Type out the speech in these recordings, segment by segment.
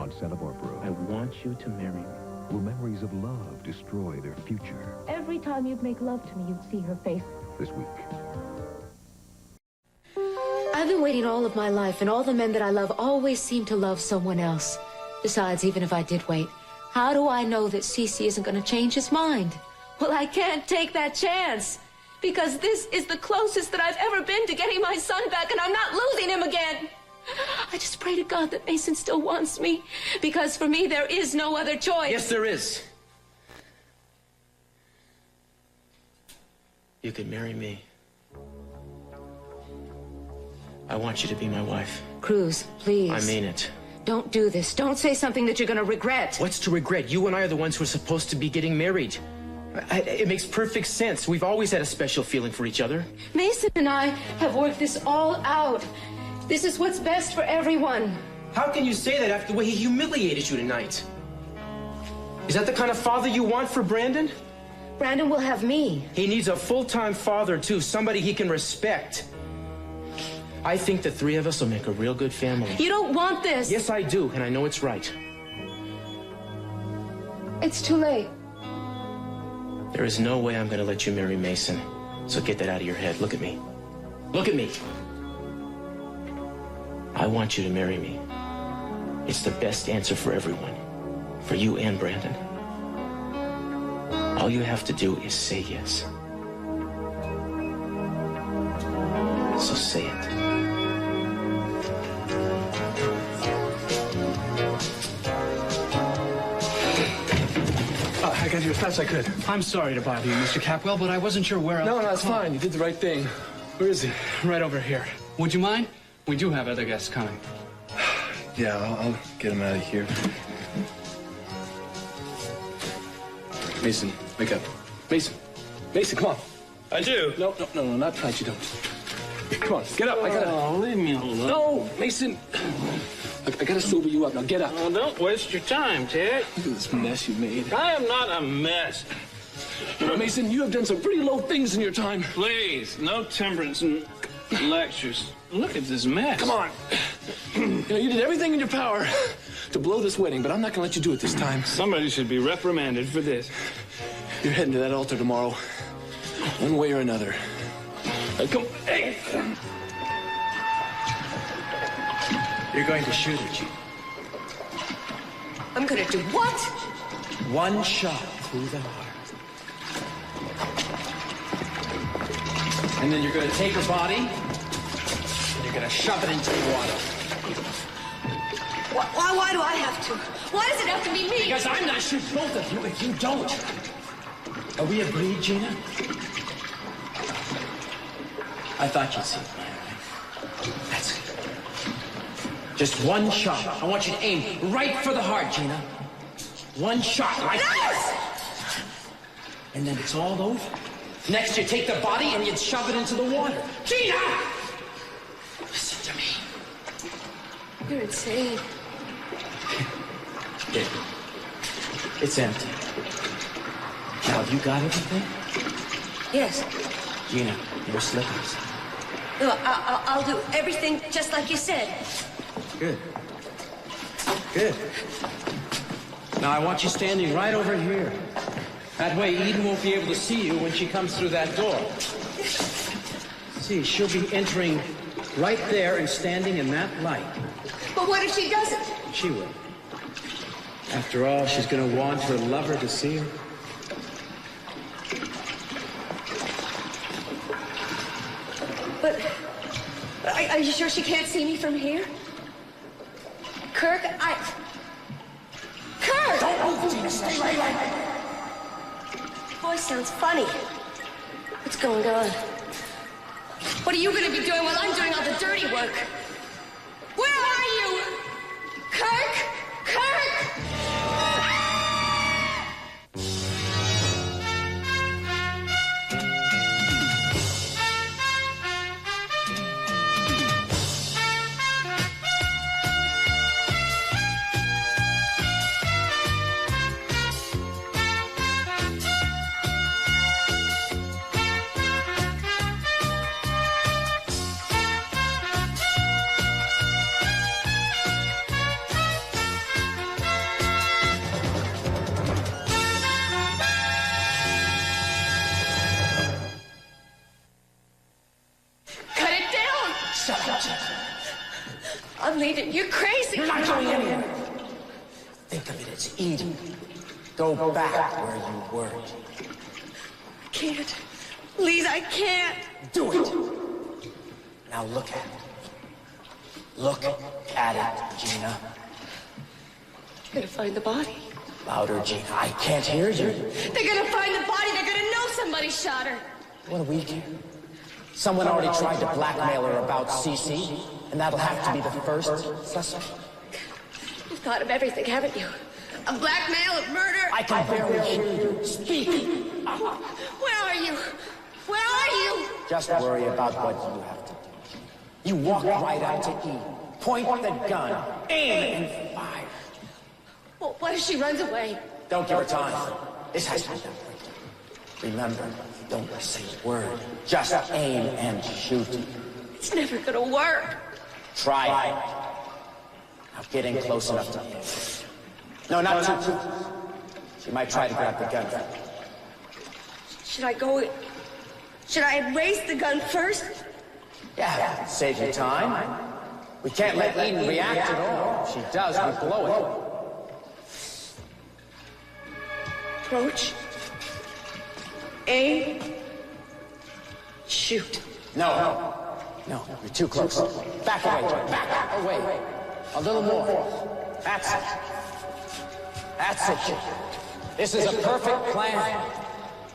on Santa Barbara. I want you to marry me. Will memories of love destroy their future? Every time you'd make love to me, you'd see her face. This week. I've been waiting all of my life, and all the men that I love always seem to love someone else. Besides, even if I did wait, how do I know that Cece isn't going to change his mind? Well, I can't take that chance, because this is the closest that I've ever been to getting my son back, and I'm not losing him again. I just pray to God that Mason still wants me, because for me, there is no other choice. Yes, there is. You could marry me. I want you to be my wife. Cruz, please. I mean it. Don't do this. Don't say something that you're going to regret. What's to regret? You and I are the ones who are supposed to be getting married. It makes perfect sense. We've always had a special feeling for each other. Mason and I have worked this all out. This is what's best for everyone. How can you say that after the way he humiliated you tonight? Is that the kind of father you want for Brandon? Brandon will have me. He needs a full-time father, too, somebody he can respect. I think the three of us will make a real good family. You don't want this. Yes, I do, and I know it's right. It's too late. There is no way I'm going to let you marry Mason. So get that out of your head. Look at me. Look at me. I want you to marry me. It's the best answer for everyone. For you and Brandon. All you have to do is say yes. So say it. I got here as fast as I could. I'm sorry to bother you, Mr. Capwell, but I wasn't sure where else No, to it's call. fine. You did the right thing. Where is he? Right over here. Would you mind? We do have other guests coming. Yeah, I'll get him out of here. Mason, wake up. Mason. Mason, come on. I do. No, not tonight. You don't. Come on, get up. I gotta. Oh, leave me alone. No, Mason. I gotta sober you up. Now get up. Oh, don't waste your time, Ted. Look at this mess you made. I am not a mess. Mason, you have done some pretty low things in your time. Please, no temperance and lectures. Look at this mess. Come on. You know, you did everything in your power to blow this wedding, but I'm not gonna let you do it this time. Somebody should be reprimanded for this. You're heading to that altar tomorrow, one way or another. Come. Hey. You're going to shoot her, Chief. I'm gonna do what? One shot through the heart. And then you're going to take her body, and you're going to shove it into the water. Why do I have to? Why does it have to be me? Because I'm not shoot both of you if you don't. Are we agreed, Gina? I thought you'd see it. That's it. Just one shot. I want you to aim right for the heart, Gina. One shot, right there. And then it's all over. Next, you take the body and you shove it into the water. Gina! Listen to me. You're insane. Here. It's empty. Now, have you got everything? Yes. Gina, your slippers. No, I'll do everything just like you said. Good. Good. Now, I want you standing right over here. That way, Eden won't be able to see you when she comes through that door. See, she'll be entering right there and standing in that light. But what if she doesn't? She will. After all, she's going to want her lover to see her. But are you sure she can't see me from here? Kirk, Kirk! Don't move, Gina. Stay right there. Voice sounds funny. What's going on? What are you going to be doing while I'm doing all the dirty work? Where are you? Kirk? Kirk! You're crazy! You're not going anywhere. Think of it as Eden. Go back where you were. I can't. Please, I can't. Do it. Now look at it. Look at it, Gina. They're gonna find the body. Louder, Gina. I can't hear you. They're gonna find the body. They're gonna know somebody shot her. What do we care? Someone already tried to blackmail her about Cece, and that'll have to be the first suspect. You've thought of everything, haven't you? A blackmail, a murder. I can barely hear you. Speak. Where are you? Where are you? Just worry about what you have to do. You walk right up to Eve, point the gun, aim, and fire. Well, what if she runs away? Don't give her time. This has to be done quickly. Remember, don't say a word. Just aim and shoot. It's never gonna work. Try it. Now get in close enough to aim. No, not too close. She might try to grab the gun. Should I go... Should I raise the gun first? Yeah, save you time. We can't let Eden react at all. If she does, we blow it. Approach. Aim. Shoot. No. No, you're too close. Back away, Joe. Back away. A little more. That's it. That's it. This is a perfect plan.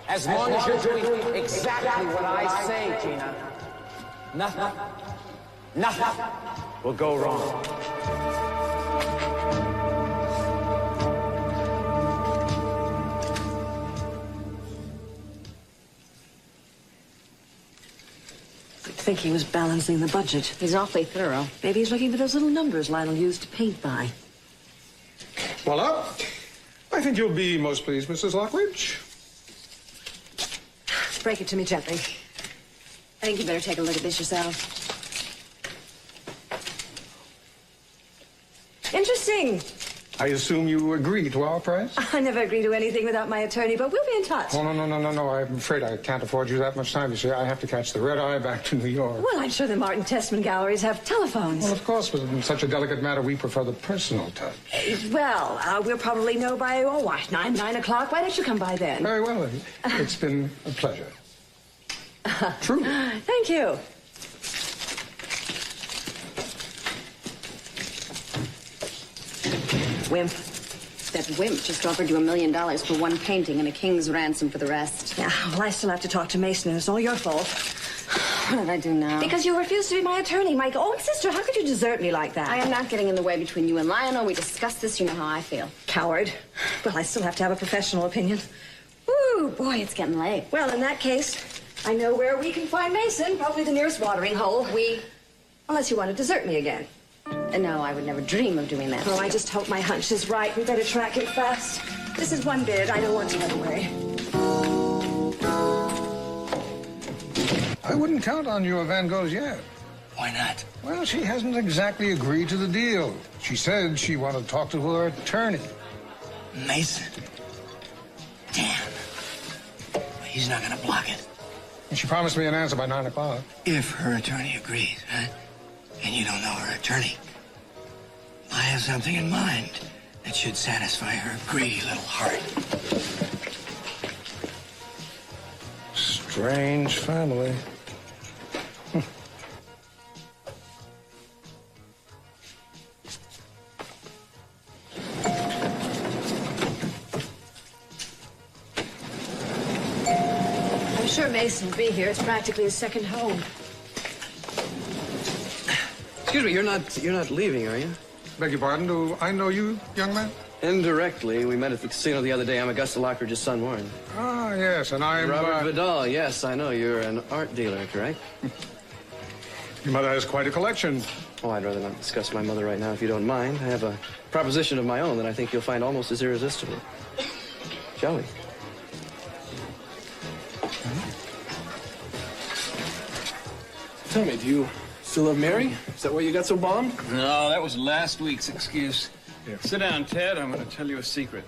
As long as you're doing exactly what I say, Gina. Nothing will go wrong. I think he was balancing the budget. He's awfully thorough. Maybe he's looking for those little numbers Lionel used to paint by. Voila. I think you'll be most pleased, Mrs. Lockridge. Break it to me gently. I think you better take a look at this yourself. Interesting. I assume you agree to our price? I never agree to anything without my attorney, but we'll be in touch. Oh, no. I'm afraid I can't afford you that much time. You see, I have to catch the red eye back to New York. Well, I'm sure the Martin Testman galleries have telephones. Well, of course, but in such a delicate matter, we prefer the personal touch. We'll probably know by, 9 o'clock. Why don't you come by then? Very well, then. It's been a pleasure. True. Thank you. Wimp. That wimp just offered you $1 million for one painting and a king's ransom for the rest. Yeah, well, I still have to talk to Mason, and it's all your fault. What did I do now? Because you refused to be my attorney, my own sister. How could you desert me like that? I am not getting in the way between you and Lionel. We discussed this. You know how I feel. Coward. Well, I still have to have a professional opinion. Ooh, boy, it's getting late. Well, in that case, I know where we can find Mason. Probably the nearest watering hole. Unless you want to desert me again. No, I would never dream of doing that. Oh, I just hope my hunch is right. We better track it fast. This is one bid. I don't want to run away. I wouldn't count on you if Van Gogh's yet. Why not? Well, she hasn't exactly agreed to the deal. She said she wanted to talk to her attorney. Mason. Damn. He's not gonna block it. And she promised me an answer by 9 o'clock. If her attorney agrees, huh? And you don't know her attorney. I have something in mind that should satisfy her greedy little heart. Strange family. I'm sure Mason will be here. It's practically his second home. Excuse me, you're not leaving, are you? Beg your pardon, do I know you, young man? Indirectly. We met at the casino the other day. I'm Augusta Lockridge's son, Warren. Ah, yes, and I'm... Robert Vidal, yes, I know. You're an art dealer, correct? Your mother has quite a collection. Oh, I'd rather not discuss my mother right now, if you don't mind. I have a proposition of my own that I think you'll find almost as irresistible. Shall we? Tell me, do you still love Mary? Is that why you got so bombed? No, that was last week's excuse. Sit down, Ted. I'm going to tell you a secret.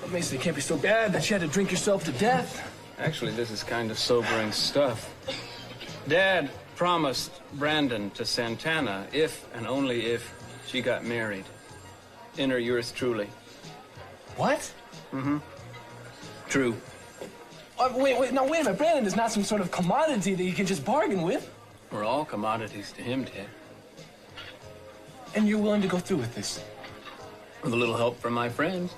Mason, it can't be so bad that you had to drink yourself to death. Actually, this is kind of sobering stuff. Dad promised Brandon to Santana if and only if She got married. Enter yours truly. What? Mm-hmm. True. Wait a minute. Brandon is not some sort of commodity that you can just bargain with. We're all commodities to him, Ted. And you're willing to go through with this? With a little help from my friends.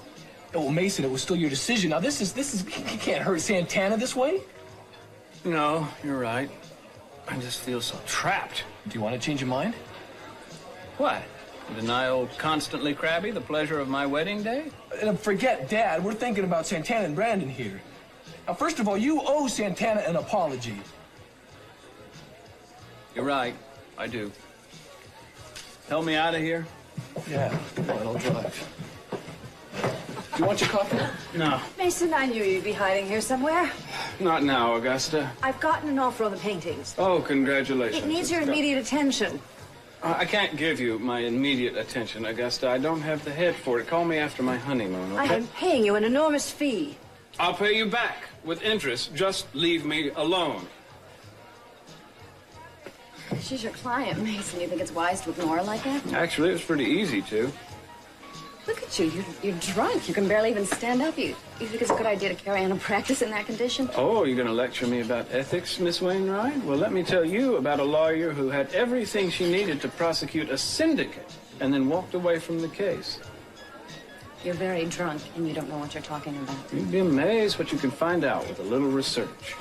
Oh, Mason, it was still your decision. Now, this is, you can't hurt Santana this way. No, you're right. I just feel so trapped. Do you want to change your mind? What? Deny old constantly crabby the pleasure of my wedding day? Forget Dad. We're thinking about Santana and Brandon here. Now, first of all, you owe Santana an apology. You're right. I do. Help me out of here? Yeah, come on, I'll drive. Do you want your coffee? No. Mason, I knew you'd be hiding here somewhere. Not now, Augusta. I've gotten an offer on the paintings. Oh, congratulations. It needs your immediate attention. I can't give you my immediate attention, Augusta. I don't have the head for it. Call me after my honeymoon, okay? I am paying you an enormous fee. I'll pay you back with interest. Just leave me alone. She's your client, Mason. You think it's wise to ignore her like that? Actually, it was pretty easy to. Look at you. You're drunk. You can barely even stand up. You think it's a good idea to carry on a practice in that condition? Oh, you're going to lecture me about ethics, Miss Wainwright? Well, let me tell you about a lawyer who had everything she needed to prosecute a syndicate and then walked away from the case. You're very drunk, and you don't know what you're talking about. You'd be amazed what you can find out with a little research.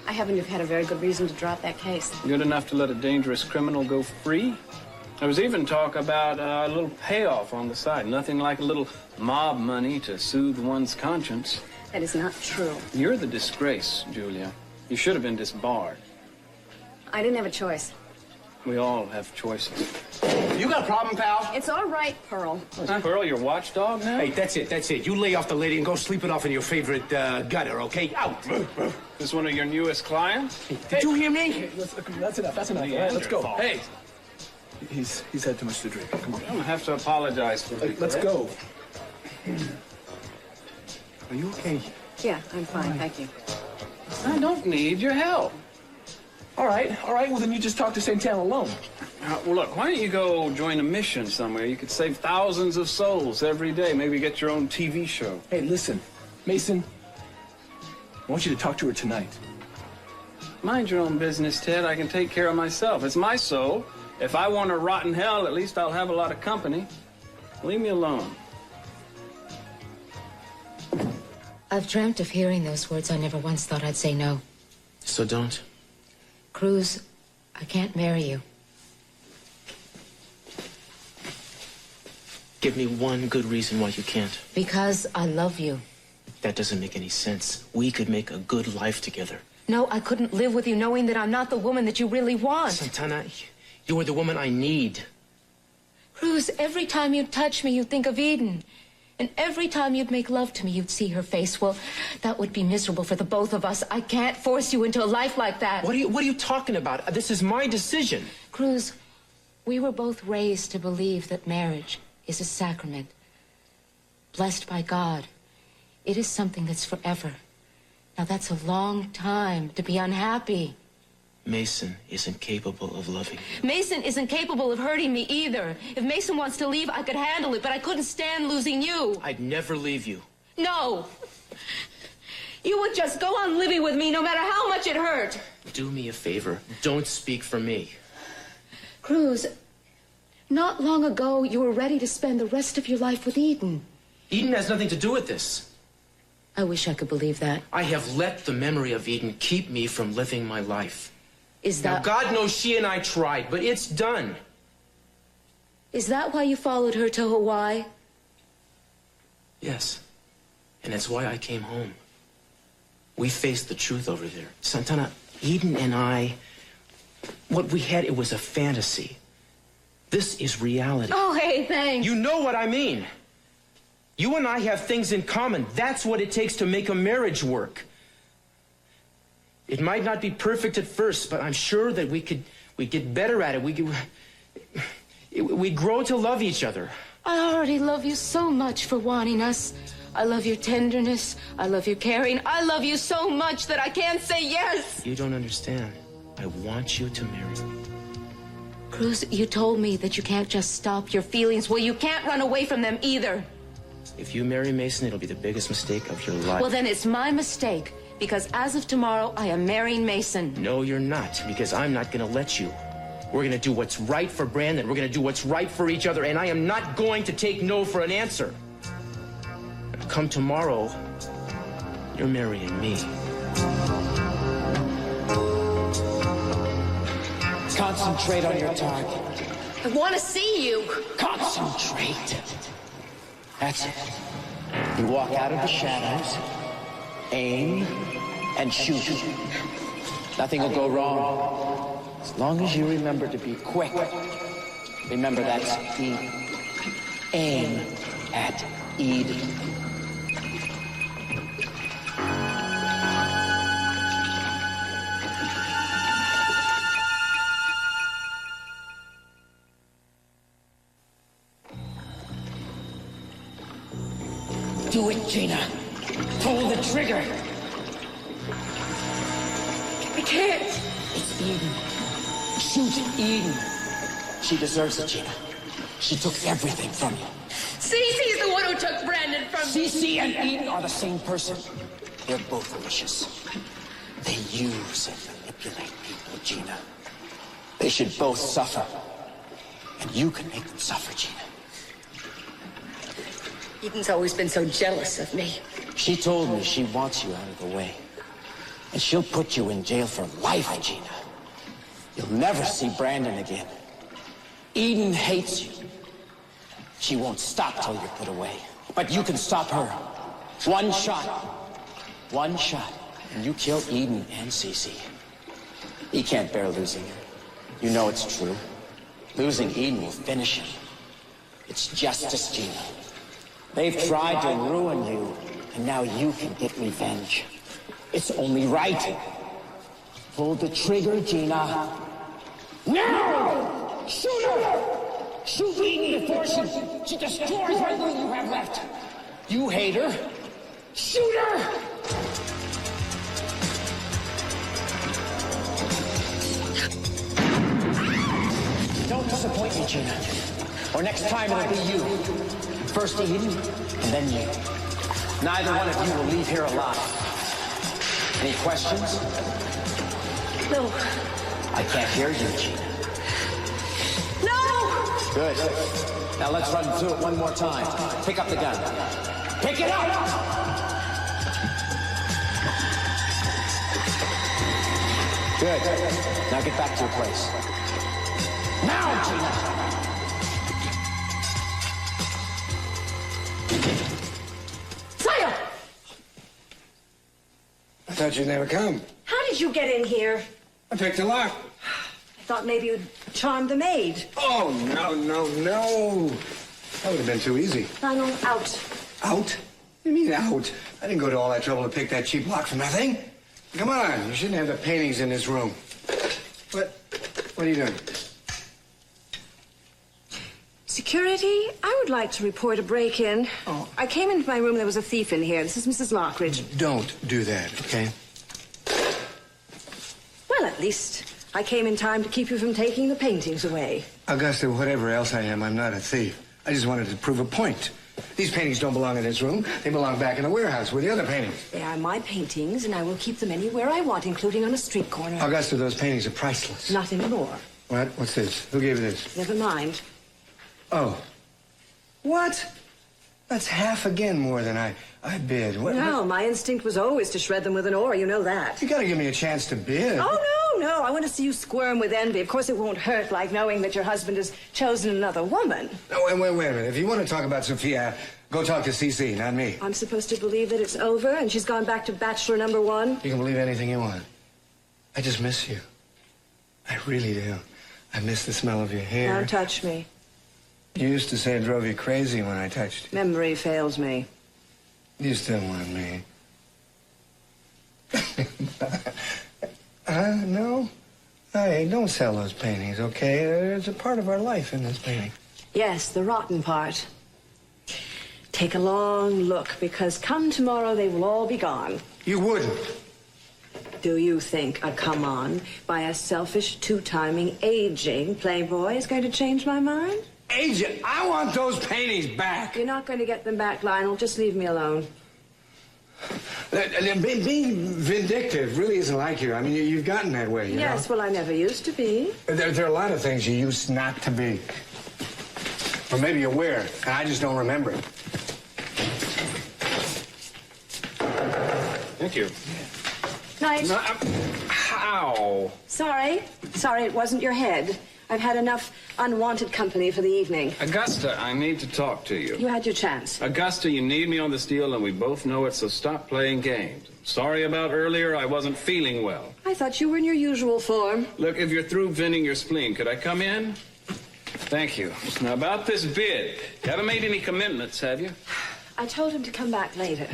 I happen to have had a very good reason to drop that case. Good enough to let a dangerous criminal go free? There was even talk about a little payoff on the side. Nothing like a little mob money to soothe one's conscience. That is not true. You're the disgrace, Julia. You should have been disbarred. I didn't have a choice. We all have choices. You got a problem, pal? It's all right, Pearl. Is Pearl your watchdog now? Hey, that's it. You lay off the lady and go sleep it off in your favorite gutter, okay? Out. Is this one of your newest clients? Did you hear me? Hey, that's enough. All right, let's go. Hey, He's had too much to drink. Come on. I'm gonna have to apologize for you. Let's go. Are you okay? Yeah, I'm fine, thank you. I don't need your help. All right. Well, then you just talk to Santana alone. Well, look, why don't you go join a mission somewhere? You could save thousands of souls every day. Maybe get your own TV show. Hey, listen, Mason, I want you to talk to her tonight. Mind your own business, Ted. I can take care of myself. It's my soul. If I want to rot in hell, at least I'll have a lot of company. Leave me alone. I've dreamt of hearing those words. I never once thought I'd say no. So don't. Cruz, I can't marry you. Give me one good reason why you can't. Because I love you. That doesn't make any sense. We could make a good life together. No, I couldn't live with you knowing that I'm not the woman that you really want. Santana, you are the woman I need. Cruz, every time you'd touch me, you'd think of Eden. And every time you'd make love to me, you'd see her face. Well, that would be miserable for the both of us. I can't force you into a life like that. What are you talking about? This is my decision. Cruz, we were both raised to believe that marriage is a sacrament, blessed by God. It is something that's forever. Now, that's a long time to be unhappy. Mason isn't capable of loving you. Mason isn't capable of hurting me either. If Mason wants to leave, I could handle it, but I couldn't stand losing you. I'd never leave you. No. You would just go on living with me no matter how much it hurt. Do me a favor. Don't speak for me. Cruz, not long ago, you were ready to spend the rest of your life with Eden. Eden has nothing to do with this. I wish I could believe that. I have let the memory of Eden keep me from living my life. Is Now, that... God knows she and I tried, but it's done. Is that why you followed her to Hawaii? Yes. And that's why I came home. We faced the truth over there. Santana, Eden and I, what we had, it was a fantasy. This is reality. Oh, hey, thanks. You know what I mean. You and I have things in common. That's what it takes to make a marriage work. It might not be perfect at first, but I'm sure that we'd get better at it. We'd grow to love each other. I already love you so much for wanting us. I love your tenderness. I love your caring. I love you so much that I can't say yes. You don't understand. I want you to marry me. Cruz, you told me that you can't just stop your feelings. Well, you can't run away from them either. If you marry Mason, it'll be the biggest mistake of your life. Well, then it's my mistake, because as of tomorrow, I am marrying Mason. No, you're not, because I'm not gonna let you. We're gonna do what's right for Brandon. We're gonna do what's right for each other, and I am not going to take no for an answer. Come tomorrow, you're marrying me. Concentrate on your target. I want to see you. Concentrate. That's it. You walk out of the shadows, aim, and shoot. Nothing will go wrong. As long as you remember to be quick. Remember, that's Eden. Aim at Eden. Do it, Gina. Pull the trigger. I can't. It's Eden. Shoot Eden. She deserves it, Gina. She took everything from you. Cece's the one who took Brandon from me. Cece and Eden are the same person. They're both vicious. They use and manipulate people, Gina. They should both suffer. And you can make them suffer, Gina. Eden's always been so jealous of me. She told me she wants you out of the way. And she'll put you in jail for life, Gina. You'll never see Brandon again. Eden hates you. She won't stop till you're put away. But you can stop her. One shot. One shot. And you kill Eden and Cece. He can't bear losing her. You know it's true. Losing Eden will finish him. It's justice, Gina. They've tried to ruin you, and now you can get revenge. It's only right. Pull the trigger, Gina. Now! Shoot her! Shoot Eden before she destroys what little you have left. You hate her. Shoot her! Don't disappoint me, Gina. Or next time it'll be you. First Eden, and then you. Neither one of you will leave here alive. Any questions? No. I can't hear you, Gina. No! Good. Now let's run through it one more time. Pick up the gun. Pick it up! Good. Now get back to your place. Now, Gina! I thought you'd never come. How did you get in here? I picked a lock. I thought maybe you'd charm the maid. Oh, no. That would have been too easy. Lionel, out. Out? What do you mean out? I didn't go to all that trouble to pick that cheap lock for nothing. Come on, you shouldn't have the paintings in this room. What are you doing? Security, I would like to report a break-in. Oh. I came into my room, there was a thief in here. This is Mrs. Lockridge. Don't do that, okay? Well, at least I came in time to keep you from taking the paintings away. Augusta, whatever else I am, I'm not a thief. I just wanted to prove a point. These paintings don't belong in this room. They belong back in the warehouse with the other paintings. They are my paintings, and I will keep them anywhere I want, including on a street corner. Augusta, those paintings are priceless. Not anymore. What? What's this? Who gave you this? Never mind. Oh. What? That's half again more than I bid. What? No, my instinct was always to shred them with an oar. You know that. You gotta give me a chance to bid. Oh, no. I want to see you squirm with envy. Of course, it won't hurt like knowing that your husband has chosen another woman. No, wait a minute. If you want to talk about Sophia, go talk to Cece, not me. I'm supposed to believe that it's over and she's gone back to bachelor number one? You can believe anything you want. I just miss you. I really do. I miss the smell of your hair. Don't touch me. You used to say it drove you crazy when I touched you. Memory fails me. You still want me. No? Hey, don't sell those paintings, okay? It's a part of our life in this painting. Yes, the rotten part. Take a long look, because come tomorrow, they will all be gone. You wouldn't. Do you think a come-on by a selfish, two-timing, aging playboy is going to change my mind? Agent, I want those paintings back. You're not going to get them back, Lionel. Just leave me alone. Being vindictive really isn't like you. I mean, you've gotten that way, you Yes, know? well, I never used to be. There are a lot of things you used not to be. Or maybe you're aware, and I just don't remember it. Thank you. Night. No, how? Sorry, it wasn't your head. I've had enough unwanted company for the evening. Augusta, I need to talk to you. You had your chance. Augusta, you need me on this deal, and we both know it, so stop playing games. Sorry about earlier. I wasn't feeling well. I thought you were in your usual form. Look, if you're through venting your spleen, could I come in? Thank you. Now, about this bid, you haven't made any commitments, have you? I told him to come back later.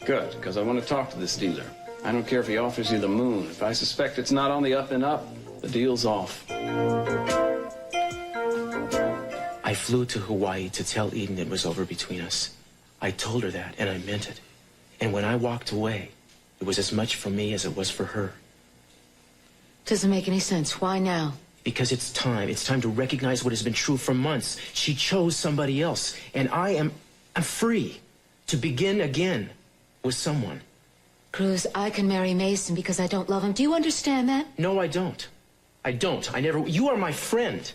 Good, because I want to talk to this dealer. I don't care if he offers you the moon. If I suspect it's not on the up and up, the deal's off. I flew to Hawaii to tell Eden it was over between us. I told her that, and I meant it. And when I walked away, it was as much for me as it was for her. Doesn't make any sense. Why now? Because it's time. It's time to recognize what has been true for months. She chose somebody else, and I'm free to begin again with someone. Cruz, I can marry Mason because I don't love him. Do you understand that? No, I don't. I don't. I never... You are my friend.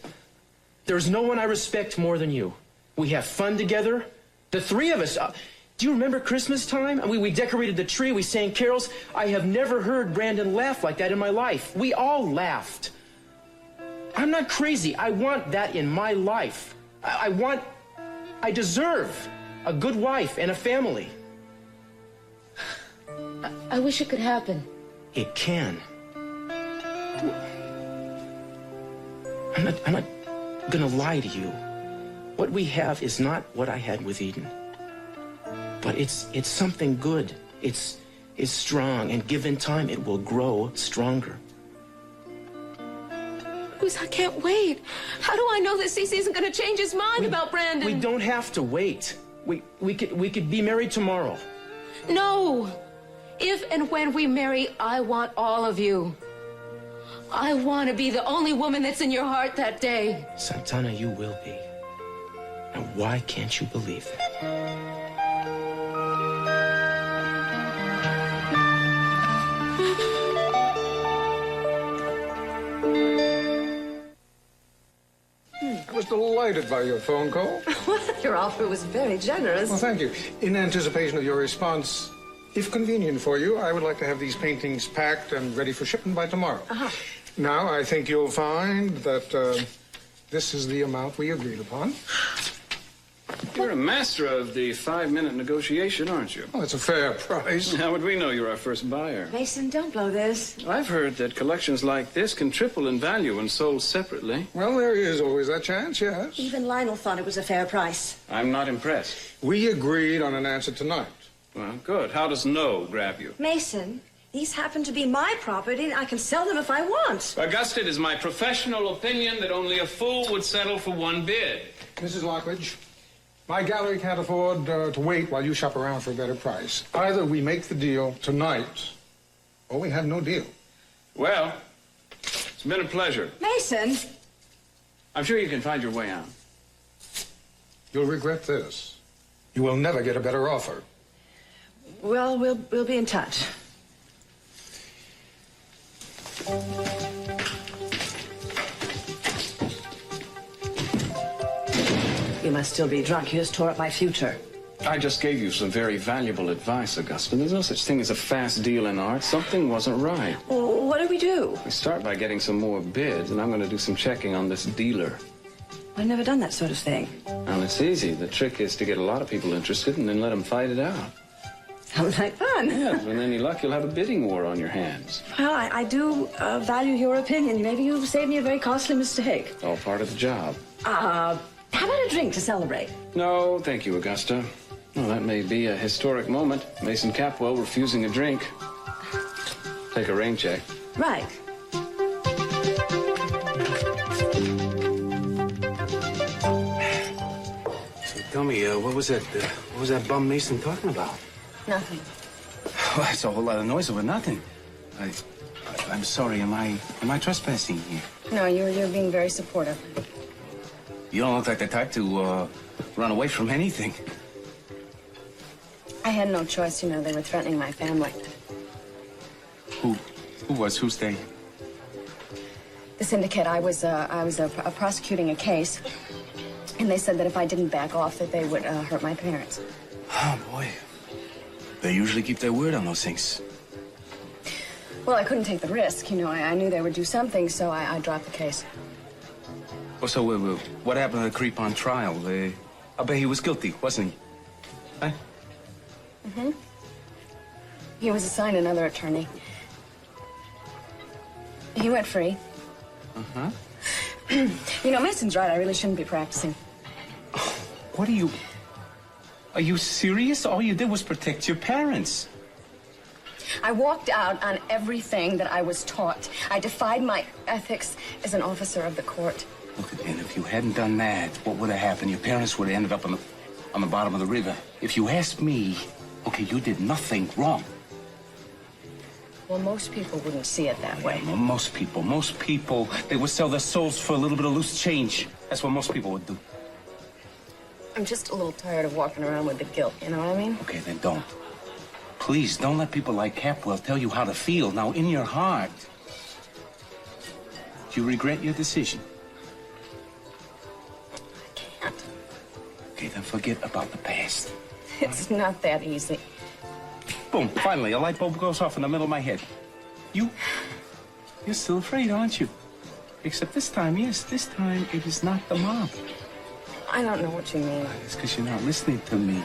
There's no one I respect more than you. We have fun together. The three of us. Do you remember Christmas time? We decorated the tree. We sang carols. I have never heard Brandon laugh like that in my life. We all laughed. I'm not crazy. I want that in my life. I deserve a good wife and a family. I wish it could happen. It can. I'm not gonna lie to you. What we have is not what I had with Eden. But it's something good. It's strong, and given time, it will grow stronger. Cruz, I can't wait. How do I know that Cece isn't going to change his mind about Brandon? We don't have to wait. We could be married tomorrow. No. If and when we marry, I want all of you. I want to be the only woman that's in your heart that day. Santana, you will be. Now, why can't you believe that? I was delighted by your phone call. Your offer was very generous. Well, thank you. In anticipation of your response, if convenient for you, I would like to have these paintings packed and ready for shipment by tomorrow. Now, I think you'll find that this is the amount we agreed upon. You're a master of the 5-minute negotiation, aren't you? Well, it's a fair price. How would we know you're our first buyer? Mason, don't blow this. I've heard that collections like this can triple in value when sold separately. Well, there is always that chance, yes. Even Lionel thought it was a fair price. I'm not impressed. We agreed on an answer tonight. Well, good. How does no grab you? Mason, these happen to be my property, and I can sell them if I want. Augusta, it is my professional opinion that only a fool would settle for one bid. Mrs. Lockridge, my gallery can't afford to wait while you shop around for a better price. Either we make the deal tonight, or we have no deal. Well, it's been a pleasure. Mason! I'm sure you can find your way out. You'll regret this. You will never get a better offer. Well, we'll be in touch. You must still be drunk. You just tore up my future. I just gave you some very valuable advice, Augusta. There's no such thing as a fast deal in art. Something wasn't right. Well, what do we do? We start by getting some more bids, and I'm going to do some checking on this dealer. I've never done that sort of thing. Well, it's easy. The trick is to get a lot of people interested and then let them fight it out. Sounds like fun. Yeah, with any luck, you'll have a bidding war on your hands. Well, I do value your opinion. Maybe you've saved me a very costly mistake. It's all part of the job. How about a drink to celebrate? No, thank you, Augusta. Well, that may be a historic moment. Mason Capwell refusing a drink. Take a rain check. Right. Tell me, what was that bum Mason talking about? Nothing. Well, that's a whole lot of noise over nothing. I'm sorry. Am I trespassing here? No, you're being very supportive. You don't look like the type to run away from anything. I had no choice, you know. They were threatening my family. Who was? Who's they? The syndicate. I was prosecuting a case, and they said that if I didn't back off, that they would hurt my parents. Oh boy. They usually keep their word on those things. Well, I couldn't take the risk, you know. I knew they would do something, so I dropped the case. Oh, so what happened to the creep on trial? I bet he was guilty, wasn't he? Huh? Mm-hmm. He was assigned another attorney. He went free. Uh-huh. You know, Mason's right. I really shouldn't be practicing. What are you serious? All you did was protect your parents. I walked out on everything that I was taught. I defied my ethics as an officer of the court. Look, and if you hadn't done that, what would have happened? Your parents would have ended up on the bottom of the river. If you ask me, okay, you did nothing wrong. Well, most people wouldn't see it that way. Well, most people, they would sell their souls for a little bit of loose change. That's what most people would do. I'm just a little tired of walking around with the guilt, you know what I mean? Okay, then don't. Please, don't let people like Capwell tell you how to feel. Now, in your heart, do you regret your decision? I can't. Okay, then forget about the past. It's not that easy. Boom, finally, a light bulb goes off in the middle of my head. You're still afraid, aren't you? Except this time, yes, this time it is not the mob. I don't know what you mean. It's because you're not listening to me.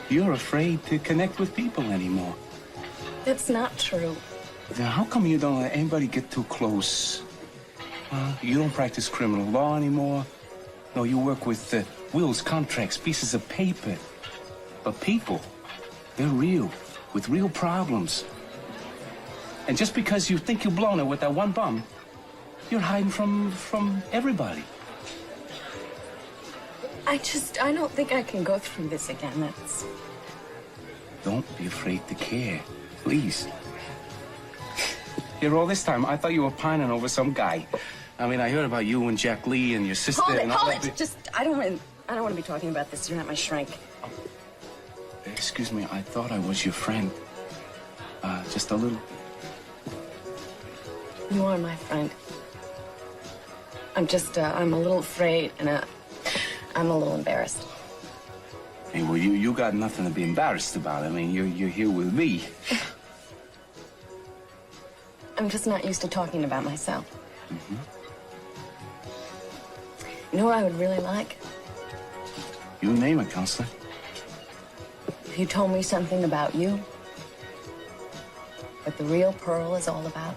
You're afraid to connect with people anymore. That's not true. Then how come you don't let anybody get too close? You don't practice criminal law anymore. No, you work with wills, contracts, pieces of paper. But people, they're real, with real problems. And just because you think you've blown it with that one bum, you're hiding from everybody. I don't think I can go through this again. That's... Don't be afraid to care, please. Here, all this time, I thought you were pining over some guy. I mean, I heard about you and Jack Lee and your sister and all that. Just, I don't want to be talking about this. You're not my shrink. Excuse me, I thought I was your friend. Just a little. You are my friend. I'm a little afraid and I'm a little embarrassed. Hey, well, you got nothing to be embarrassed about. I mean, you're here with me. I'm just not used to talking about myself. Mm-hmm. You know what I would really like? You name it, Counselor. If you told me something about you, what the real Pearl is all about.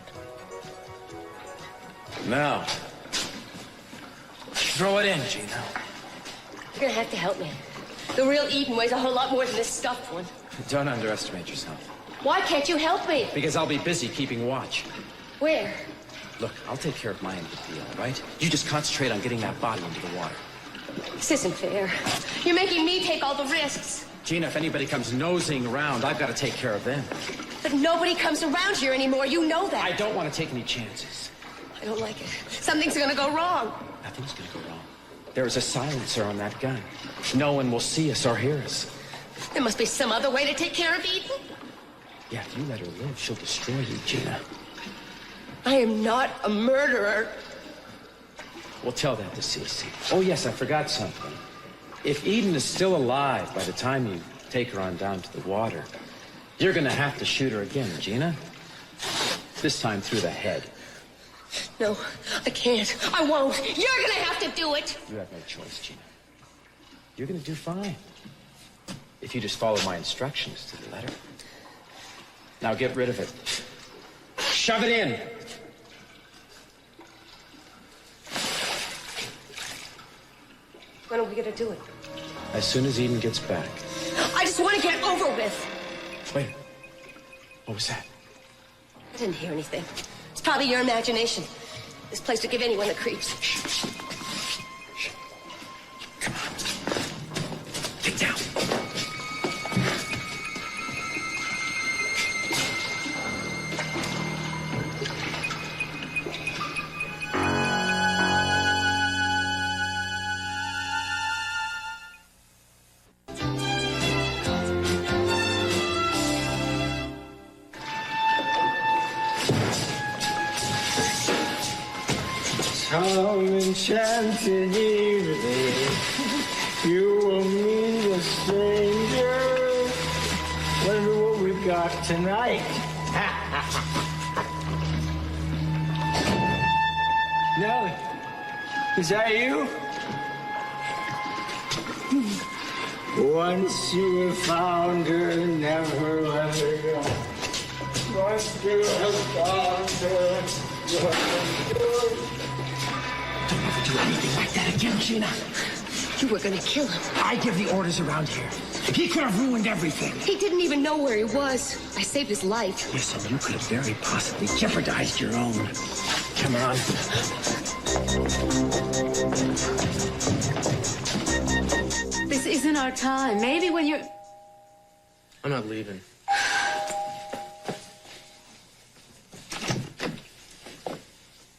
Now, throw it in, Gina. You're gonna have to help me. The real Eden weighs a whole lot more than this stuffed one. Don't underestimate yourself. Why can't you help me? Because I'll be busy keeping watch. Where? Look, I'll take care of my end of the deal, all right? You just concentrate on getting that body into the water. This isn't fair. You're making me take all the risks. Gina, if anybody comes nosing around, I've got to take care of them. But nobody comes around here anymore. You know that. I don't want to take any chances. I don't like it. Something's gonna go wrong. Nothing's going to go wrong. There is a silencer on that gun. No one will see us or hear us. There must be some other way to take care of Eden. Yeah, if you let her live, she'll destroy you, Gina. I am not a murderer. We'll tell that to Cece. Oh, yes, I forgot something. If Eden is still alive by the time you take her on down to the water, you're going to have to shoot her again, Gina. This time through the head. No, I can't. I won't. You're gonna have to do it. You have no choice, Gina. You're going to do fine. If you just follow my instructions to the letter. Now get rid of it. Shove it in. When are we gonna do it? As soon as Eden gets back. I just want to get it over with. Wait. What was that? I didn't hear anything. It's probably your imagination. This place would give anyone the creeps. Come on. Get down. Come enchanted evening, you will meet a stranger. Wonder what we've got tonight. Nellie, is that you? Once you have found her, never let her go. Once you have found her, Don't ever do anything like that again, Gina. You were gonna kill him. I give the orders around here. He could have ruined everything. He didn't even know where he was. I saved his life. Listen, you could have very possibly jeopardized your own. Come on. This isn't our time. Maybe when you're... I'm not leaving.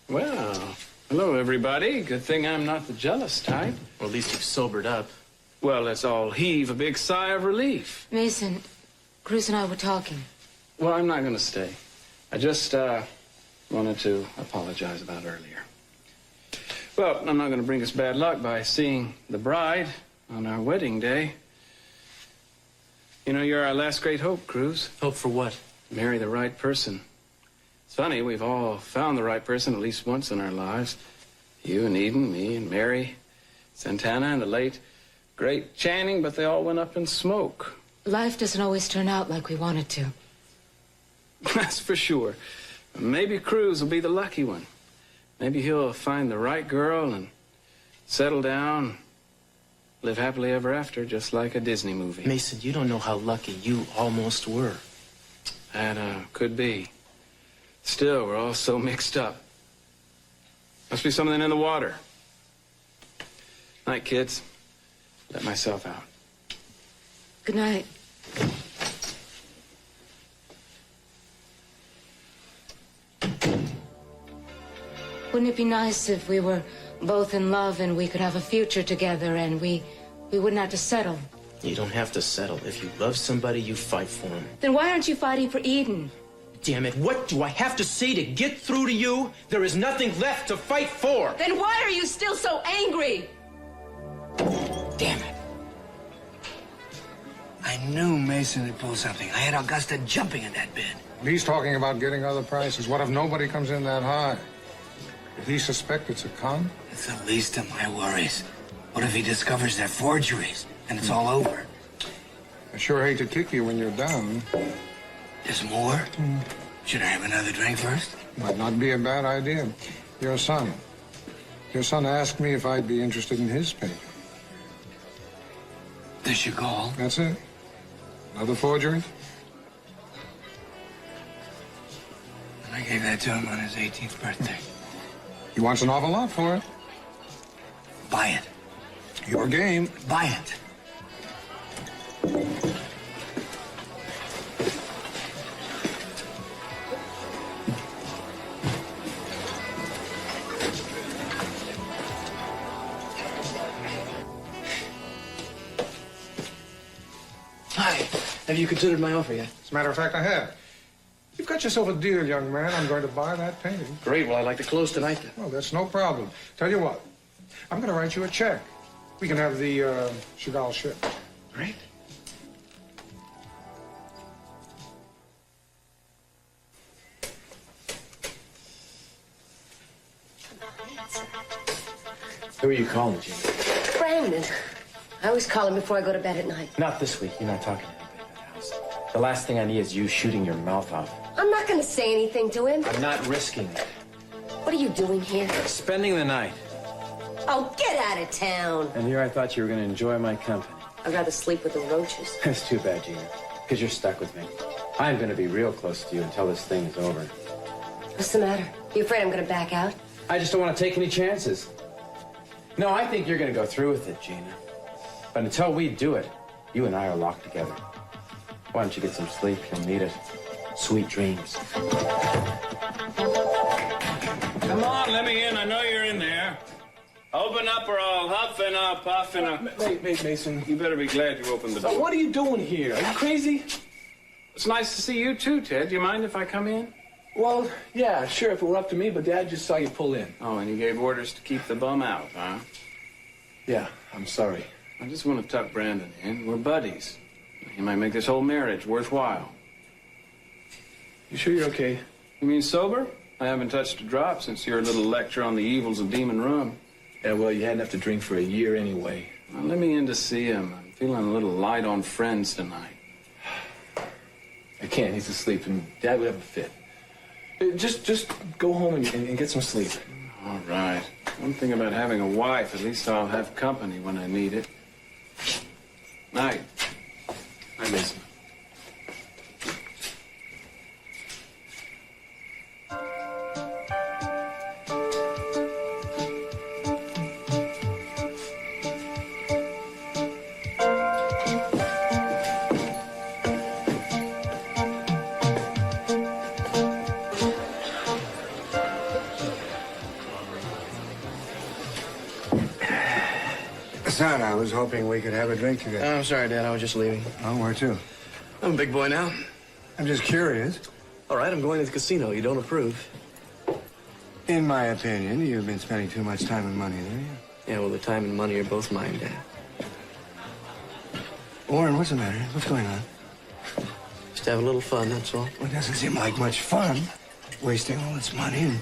Well, hello, everybody. Good thing I'm not the jealous type. Well, at least you've sobered up. Well, let's all heave a big sigh of relief. Mason, Cruz and I were talking. Well, I'm not going to stay. I just wanted to apologize about earlier. Well, I'm not going to bring us bad luck by seeing the bride on our wedding day. You know, you're our last great hope, Cruz. Hope for what? Marry the right person. It's funny, we've all found the right person at least once in our lives. You and Eden, me and Mary, Santana and the late, great Channing, but they all went up in smoke. Life doesn't always turn out like we want it to. That's for sure. Maybe Cruz will be the lucky one. Maybe he'll find the right girl and settle down, live happily ever after, just like a Disney movie. Mason, you don't know how lucky you almost were. That could be. Still, we're all so mixed up. Must be something in the water. Night, kids. Let myself out. Good night. Wouldn't it be nice if we were both in love and we could have a future together and we wouldn't have to settle? You don't have to settle. If you love somebody, you fight for them. Then why aren't you fighting for Eden? Damn it, what do I have to say to get through to you? There is nothing left to fight for. Then why are you still so angry? Damn it. I knew Mason had pulled something. I had Augusta jumping in that bid. He's talking about getting other prices. What if nobody comes in that high? If he suspects it's a con? It's the least of my worries. What if he discovers they're forgeries and it's all over? I sure hate to kick you when you're down. There's more? Should I have another drink first? Might not be a bad idea. Your son. Your son asked me if I'd be interested in his painting. This your call? That's it. Another forgery? I gave that to him on his 18th birthday. He wants an awful lot for it. Buy it. Your game. Buy it. Hi. Have you considered my offer yet? As a matter of fact, I have. You've got yourself a deal, young man. I'm going to buy that painting. Great. Well, I'd like to close tonight then. Well, that's no problem. Tell you what, I'm going to write you a check. We can have the Chagall shipped. Great. Who are you calling, Gina? Brandon. I always call him before I go to bed at night. Not this week. You're not talking to anybody in that house. The last thing I need is you shooting your mouth off. I'm not going to say anything to him. I'm not risking it. What are you doing here? Spending the night. Oh, get out of town. And here I thought you were going to enjoy my company. I'd rather sleep with the roaches. It's too bad, Gina, because you're stuck with me. I'm going to be real close to you until this thing is over. What's the matter? You afraid I'm going to back out? I just don't want to take any chances. No, I think you're going to go through with it, Gina. But until we do it, you and I are locked together. Why don't you get some sleep? You'll need it. Sweet dreams. Come on, let me in. I know you're in there. Open up or I'll huff and I'll puff and I'll... Wait, Mason. You better be glad you opened the door. What are you doing here? Are you crazy? It's nice to see you too, Ted. Do you mind if I come in? Well, yeah, sure, if it were up to me, but Dad just saw you pull in. Oh, and you gave orders to keep the bum out, huh? Yeah, I'm sorry. I just want to tuck Brandon in. We're buddies. He might make this whole marriage worthwhile. You sure you're okay? You mean sober? I haven't touched a drop since your little lecture on the evils of demon rum. Yeah, well, you hadn't have to drink for a year anyway. Well, let me in to see him. I'm feeling a little light on friends tonight. I can't. He's asleep, and Dad would have a fit. Just go home and get some sleep. All right. One thing about having a wife, at least I'll have company when I need it. Night. I miss him. Santana, I was hoping we could have a drink together. I'm sorry, Dad. I was just leaving. Oh, where to? I'm a big boy now. I'm just curious. All right, I'm going to the casino. You don't approve. In my opinion, you've been spending too much time and money there. Yeah, well, the time and money are both mine, Dad. Warren, what's the matter? What's going on? Just have a little fun, that's all. Well, it doesn't seem like much fun. Wasting all this money and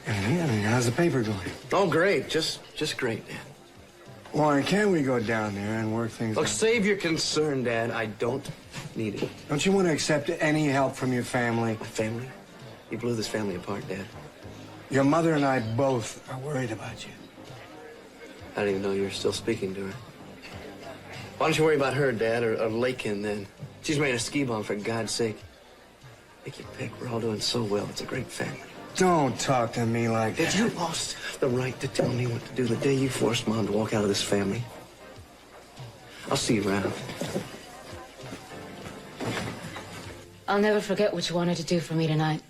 everything. I mean, how's the paper going? Oh, great. Just great, Dad. Warren, can't we go down there and work things Look, out? save your concern, Dad. I don't need it. Don't you want to accept any help from your family? My family? You blew this family apart, Dad. Your mother and I both are worried about you. I didn't even know you were still speaking to her. Why don't you worry about her, Dad, or Lakin, then? She's made a ski bomb, for God's sake. Take your pick. We're all doing so well. It's a great family. Don't talk to me like that. Dad, you lost the right to tell me what to do the day you forced Mom to walk out of this family. I'll see you around. I'll never forget what you wanted to do for me tonight.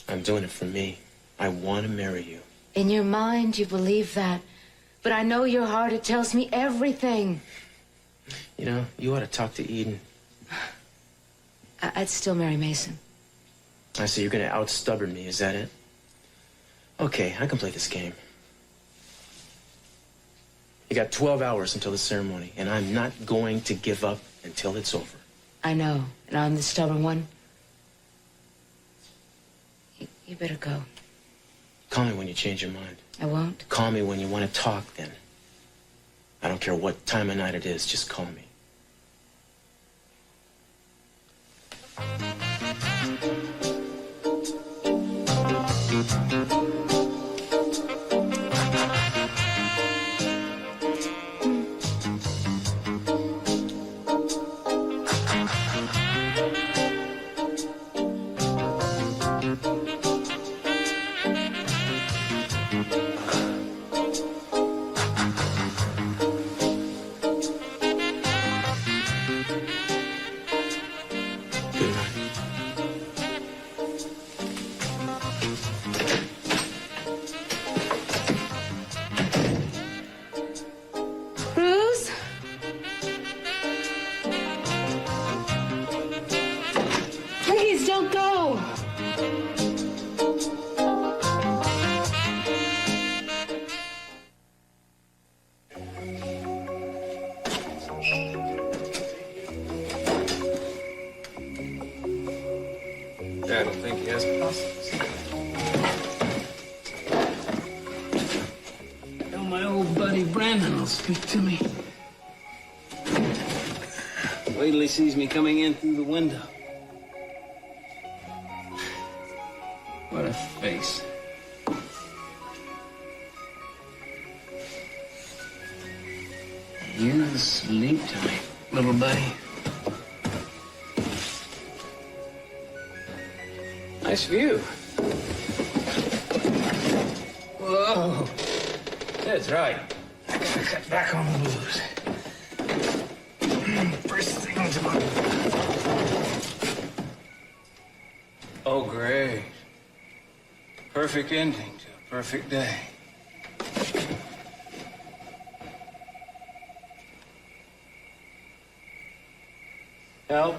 I'm doing it for me. I want to marry you. In your mind, you believe that. But I know your heart, it tells me everything. You know, you ought to talk to Eden. I'd still marry Mason. I see you're going to out-stubborn me, is that it? Okay, I can play this game. You got 12 hours until the ceremony, and I'm not going to give up until it's over. I know, and I'm the stubborn one. You better go. Call me when you change your mind. I won't. Call me when you want to talk, then. I don't care what time of night it is, just call me. Cruz? Please don't go. Dad don't think he has a pulse. Now my old buddy Brandon will speak to me. Wait till he sees me coming in through the window. What a face. You sleep tonight, little buddy. Nice view. Whoa. That's right. I gotta cut back on the booze. First thing tomorrow. Oh, great. Perfect ending to a perfect day. Help?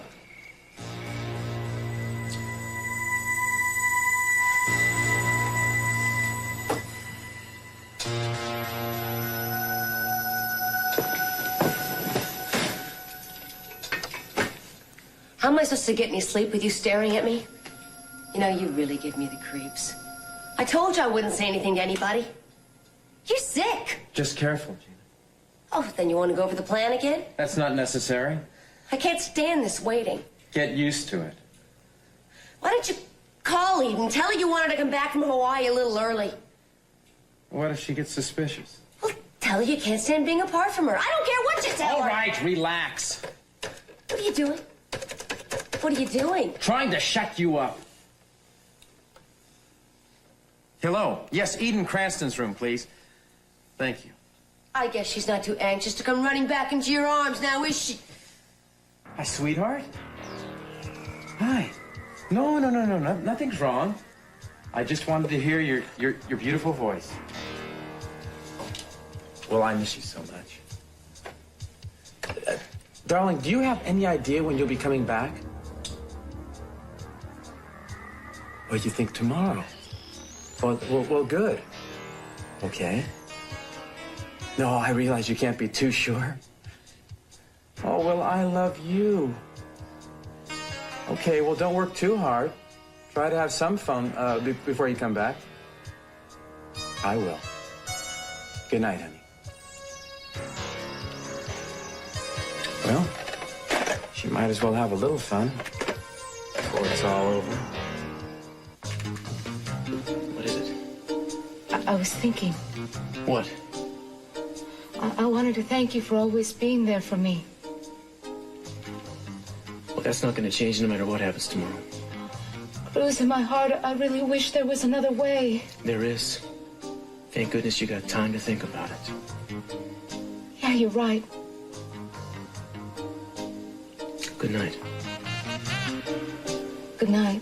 How am I supposed to get any sleep with you staring at me? You know, you really give me the creeps. I told you I wouldn't say anything to anybody. You're sick. Just careful, Gina. Oh, then you want to go over the plan again? That's not necessary. I can't stand this waiting. Get used to it. Why don't you call Eden? Tell her you wanted to come back from Hawaii a little early. What if she gets suspicious? Well, tell her you can't stand being apart from her. I don't care what you tell her. All right, relax. What are you doing? What are you doing? Trying to shut you up. Hello. Yes, Eden Cranston's room, please. Thank you. I guess she's not too anxious to come running back into your arms now, is she? Hi, sweetheart. Hi. No, nothing's wrong. I just wanted to hear your beautiful voice. Well, I miss you so much. Darling, do you have any idea when you'll be coming back? Or you think tomorrow? Well, good. Okay. No, I realize you can't be too sure. Oh, well, I love you. Okay, well, don't work too hard. Try to have some fun before you come back. I will. Good night, honey. Well, she might as well have a little fun before it's all over. What is it? I was thinking. What? I wanted to thank you for always being there for me. Well, that's not going to change no matter what happens tomorrow. Cruz, in my heart, I really wish there was another way. There is. Thank goodness you got time to think about it. Yeah, you're right. Good night. Good night.